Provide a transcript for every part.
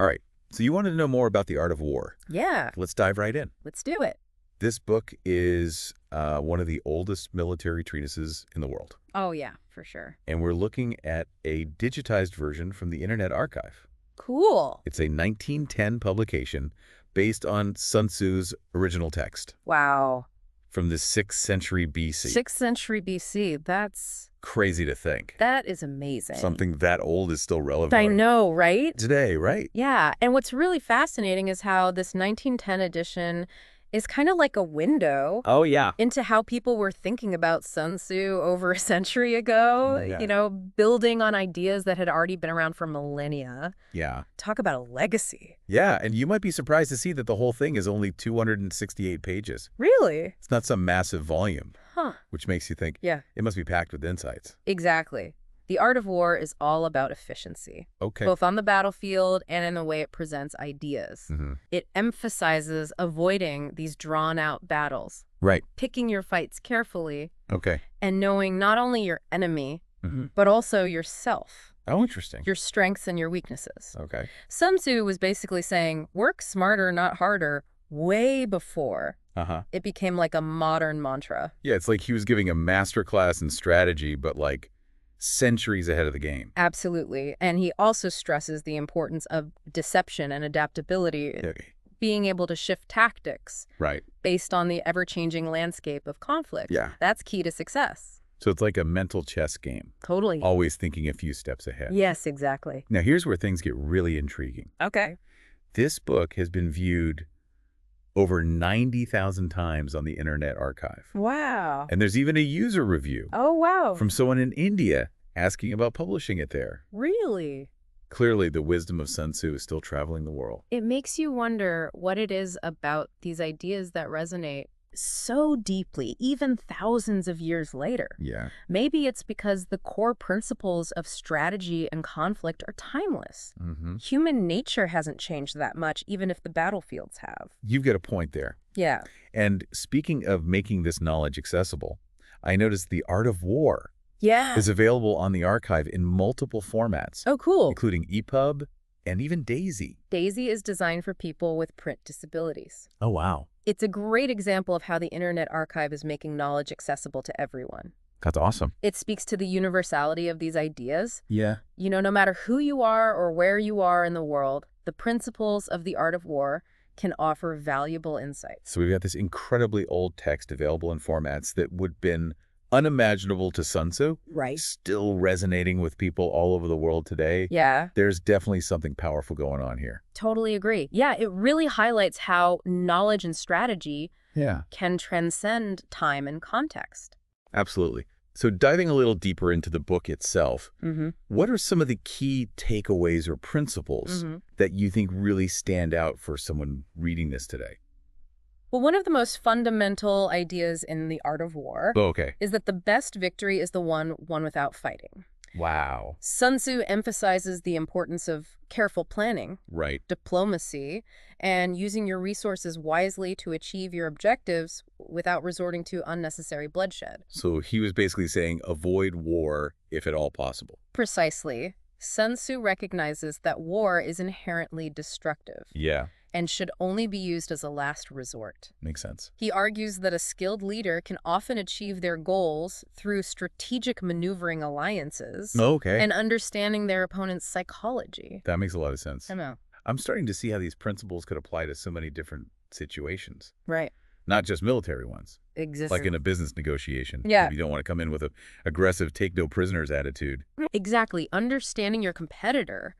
All right. So you wanted to know more about the art of war. Yeah, Let's dive right in. let's do it. This book is one of the oldest military treatises in the world. Oh, yeah, for sure. And we're looking at a digitized version from the Internet Archive. Cool. It's a 1910 publication based on Sun Tzu's original text Wow. from the 6th century BC. 6th century BC. Crazy to think. That is amazing. Something that old is still relevant. I know, right? Today, right? Yeah, and what's really fascinating is how this 1910 edition is kind of like a window Oh, yeah. into how people were thinking about Sun Tzu over a century ago, Yeah. building on ideas that had already been around for millennia. Yeah. Talk about a legacy. Yeah, and you might be surprised to see that the whole thing is only 268 pages. Really? It's not some massive volume, Huh. which makes you think Yeah, it must be packed with insights. exactly. The art of war is all about efficiency, Okay. both on the battlefield and in the way it presents ideas. Mm-hmm. It emphasizes avoiding these drawn-out battles, Right. picking your fights carefully, Okay. and knowing not only your enemy, Mm-hmm. but also yourself, Oh, interesting. your strengths and your weaknesses. Okay. Sun Tzu was basically saying, work smarter, not harder, way before Uh-huh. it became like a modern mantra. Yeah, it's like he was giving a master class in strategy, but like centuries ahead of the game. Absolutely. And he also stresses the importance of deception and adaptability, Okay. being able to shift tactics Right. based on the ever-changing landscape of conflict. Yeah. That's key to success. So it's like a mental chess game, Totally. always thinking a few steps ahead. Yes, exactly. Now, here's where things get really intriguing. Okay. This book has been viewed over 90,000 times on the Internet Archive. Wow. And there's even a user review Oh, wow. from someone in India asking about publishing it there. Really? Clearly, the wisdom of Sun Tzu is still traveling the world. It makes you wonder what it is about these ideas that resonate so deeply, even thousands of years later. Yeah. Maybe it's because the core principles of strategy and conflict are timeless. Mm-hmm. Human nature hasn't changed that much, even if the battlefields have. You've got a point there. Yeah. And speaking of making this knowledge accessible, I noticed the art of war Yeah. is available on the archive in multiple formats, Oh, cool. including EPUB and even DAISY. DAISY is designed for people with print disabilities. Oh, wow. It's a great example of how the Internet Archive is making knowledge accessible to everyone. That's awesome. It speaks to the universality of these ideas. Yeah. No matter who you are or where you are in the world, the principles of the art of war can offer valuable insights. So we've got this incredibly old text available in formats that would have been unimaginable to Sun Tzu, Right. still resonating with people all over the world today. Yeah, There's definitely something powerful going on here. totally agree. Yeah, it really highlights how knowledge and strategy Yeah. can transcend time and context. Absolutely. So diving a little deeper into the book itself, Mm-hmm. what are some of the key takeaways or principles that you think really stand out for someone reading this today? Well, one of the most fundamental ideas in the art of war Oh, okay. is that the best victory is the one won without fighting. Wow. Sun Tzu emphasizes the importance of careful planning, Right. diplomacy, and using your resources wisely to achieve your objectives without resorting to unnecessary bloodshed. So he was basically saying avoid war if at all possible. Precisely. Sun Tzu recognizes that war is inherently destructive Yeah. and should only be used as a last resort. Makes sense. He argues that a skilled leader can often achieve their goals through strategic maneuvering alliances Okay. and understanding their opponent's psychology. That makes a lot of sense. I know. I'm starting to see how these principles could apply to so many different situations, Right. not just military ones, Exactly. like in a business negotiation. Yeah. If you don't want to come in with a aggressive take no prisoners attitude. Exactly. Understanding your competitor,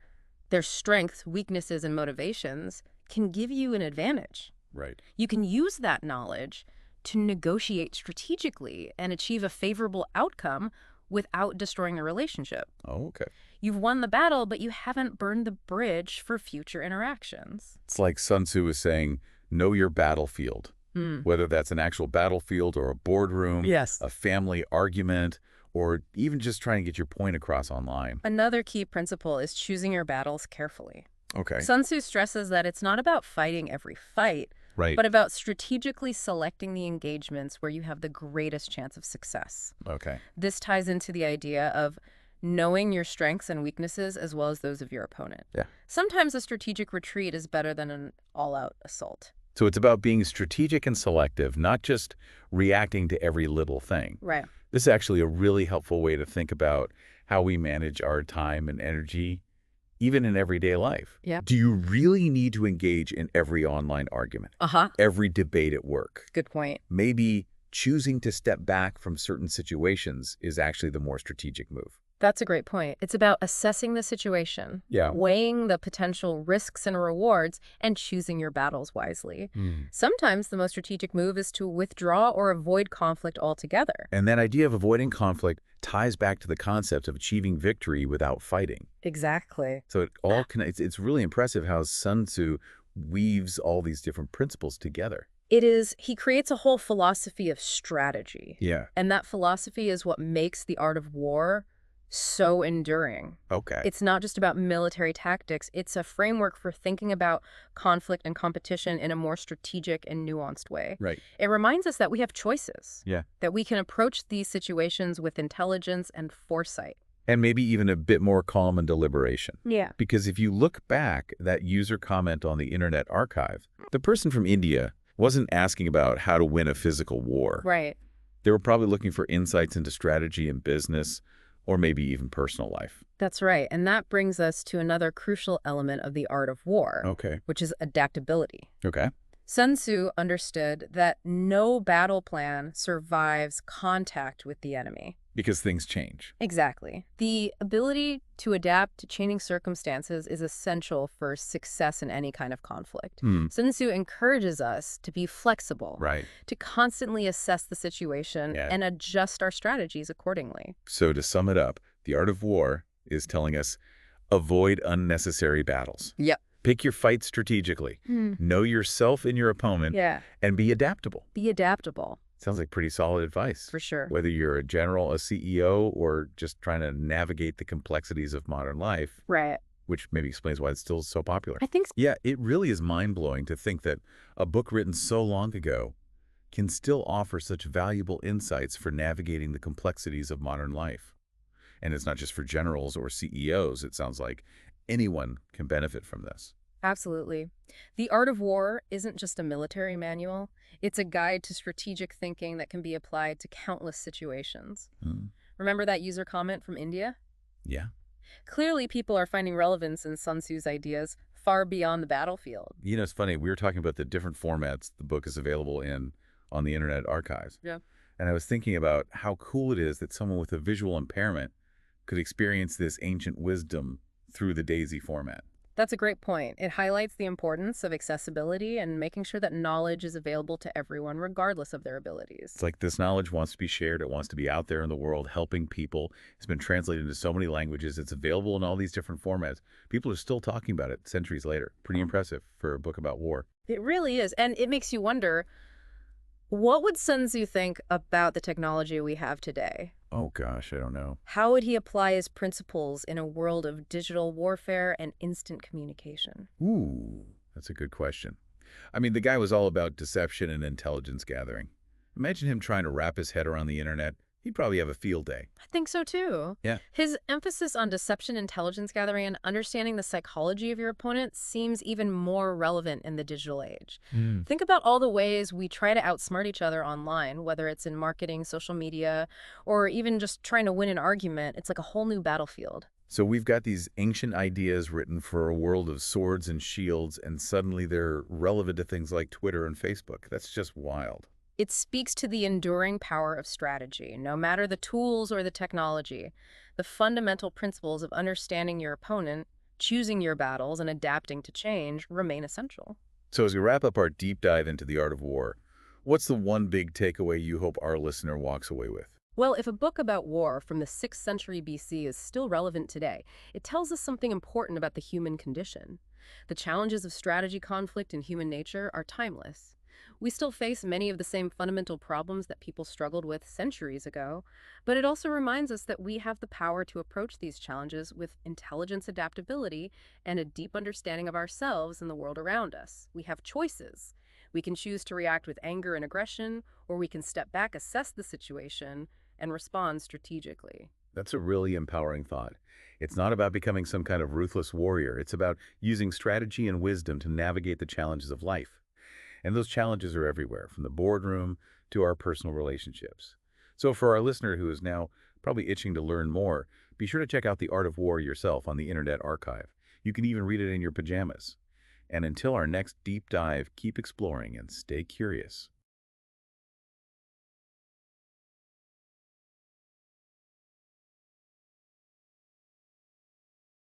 their strengths, weaknesses, and motivations can give you an advantage. Right. You can use that knowledge to negotiate strategically and achieve a favorable outcome without destroying the relationship. Oh, okay. You've won the battle, but you haven't burned the bridge for future interactions. It's like Sun Tzu was saying, know your battlefield, whether that's an actual battlefield or a boardroom, Yes. a family argument, or even just trying to get your point across online. Another key principle is choosing your battles carefully. Okay. Sun Tzu stresses that it's not about fighting every fight, Right. but about strategically selecting the engagements where you have the greatest chance of success. Okay. This ties into the idea of knowing your strengths and weaknesses as well as those of your opponent. Yeah. Sometimes a strategic retreat is better than an all-out assault. So it's about being strategic and selective, not just reacting to every little thing. Right. This is actually a really helpful way to think about how we manage our time and energy, even in everyday life. Yeah. Do you really need to engage in every online argument, every debate at work? Good point. Maybe choosing to step back from certain situations is actually the more strategic move. That's a great point. It's about assessing the situation, Yeah. weighing the potential risks and rewards, and choosing your battles wisely. Sometimes the most strategic move is to withdraw or avoid conflict altogether. And that idea of avoiding conflict ties back to the concept of achieving victory without fighting. Exactly. So it all connects. It's really impressive how Sun Tzu weaves all these different principles together. It is, he creates a whole philosophy of strategy. Yeah. And that philosophy is what makes the art of war so enduring. Okay. It's not just about military tactics. It's a framework for thinking about conflict and competition in a more strategic and nuanced way. Right. It reminds us that we have choices. Yeah. That we can approach these situations with intelligence and foresight. And maybe even a bit more calm and deliberation. Yeah. Because if you look back at that user comment on the Internet Archive, the person from India wasn't asking about how to win a physical war. Right. They were probably looking for insights into strategy in business, or maybe even personal life. That's right. And that brings us to another crucial element of the art of war, Okay. which is adaptability. Okay. Sun Tzu understood that no battle plan survives contact with the enemy. Because things change. Exactly. The ability to adapt to changing circumstances is essential for success in any kind of conflict. Sun Tzu encourages us to be flexible, Right. to constantly assess the situation and adjust our strategies accordingly. So to sum it up, the art of war is telling us avoid unnecessary battles. Yep. Pick your fight strategically. Know yourself and your opponent. And be adaptable. Be adaptable. Sounds like pretty solid advice. For sure. Whether you're a general, a CEO, or just trying to navigate the complexities of modern life. Right. Which maybe explains why it's still so popular. I think so. Yeah, it really is mind-blowing to think that a book written so long ago can still offer such valuable insights for navigating the complexities of modern life. And it's not just for generals or CEOs. It sounds like anyone can benefit from this. Absolutely. The Art of War isn't just a military manual. It's a guide to strategic thinking that can be applied to countless situations. Remember that user comment from India? Yeah. Clearly, people are finding relevance in Sun Tzu's ideas far beyond the battlefield. You know, it's funny. We were talking about the different formats the book is available in on the Internet Archives. Yeah. And I was thinking about how cool it is that someone with a visual impairment could experience this ancient wisdom through the DAISY format. That's a great point. It highlights the importance of accessibility and making sure that knowledge is available to everyone regardless of their abilities. It's like this knowledge wants to be shared. It wants to be out there in the world, helping people. It's been translated into so many languages. It's available in all these different formats. People are still talking about it centuries later. Pretty impressive for a book about war. It really is. And it makes you wonder, what would Sun Tzu think about the technology we have today? Oh, gosh, I don't know. How would he apply his principles in a world of digital warfare and instant communication? Ooh, that's a good question. I mean, the guy was all about deception and intelligence gathering. Imagine him trying to wrap his head around the internet. He'd probably have a field day. I think so, too. Yeah. His emphasis on deception, intelligence gathering, and understanding the psychology of your opponent seems even more relevant in the digital age. Think about all the ways we try to outsmart each other online, whether it's in marketing, social media, or even just trying to win an argument. It's like a whole new battlefield. So we've got these ancient ideas written for a world of swords and shields, and suddenly they're relevant to things like Twitter and Facebook. That's just wild. It speaks to the enduring power of strategy. No matter the tools or the technology, the fundamental principles of understanding your opponent, choosing your battles, and adapting to change remain essential. So as we wrap up our deep dive into the art of war, what's the one big takeaway you hope our listener walks away with? Well, if a book about war from the 6th century BC is still relevant today, it tells us something important about the human condition. The challenges of strategy, conflict, and human nature are timeless. We still face many of the same fundamental problems that people struggled with centuries ago, but it also reminds us that we have the power to approach these challenges with intelligence, adaptability, and a deep understanding of ourselves and the world around us. We have choices. We can choose to react with anger and aggression, or we can step back, assess the situation, and respond strategically. That's a really empowering thought. It's not about becoming some kind of ruthless warrior. It's about using strategy and wisdom to navigate the challenges of life. And those challenges are everywhere, from the boardroom to our personal relationships. So for our listener who is now probably itching to learn more, be sure to check out The Art of War yourself on the Internet Archive. You can even read it in your pajamas. And until our next deep dive, keep exploring and stay curious.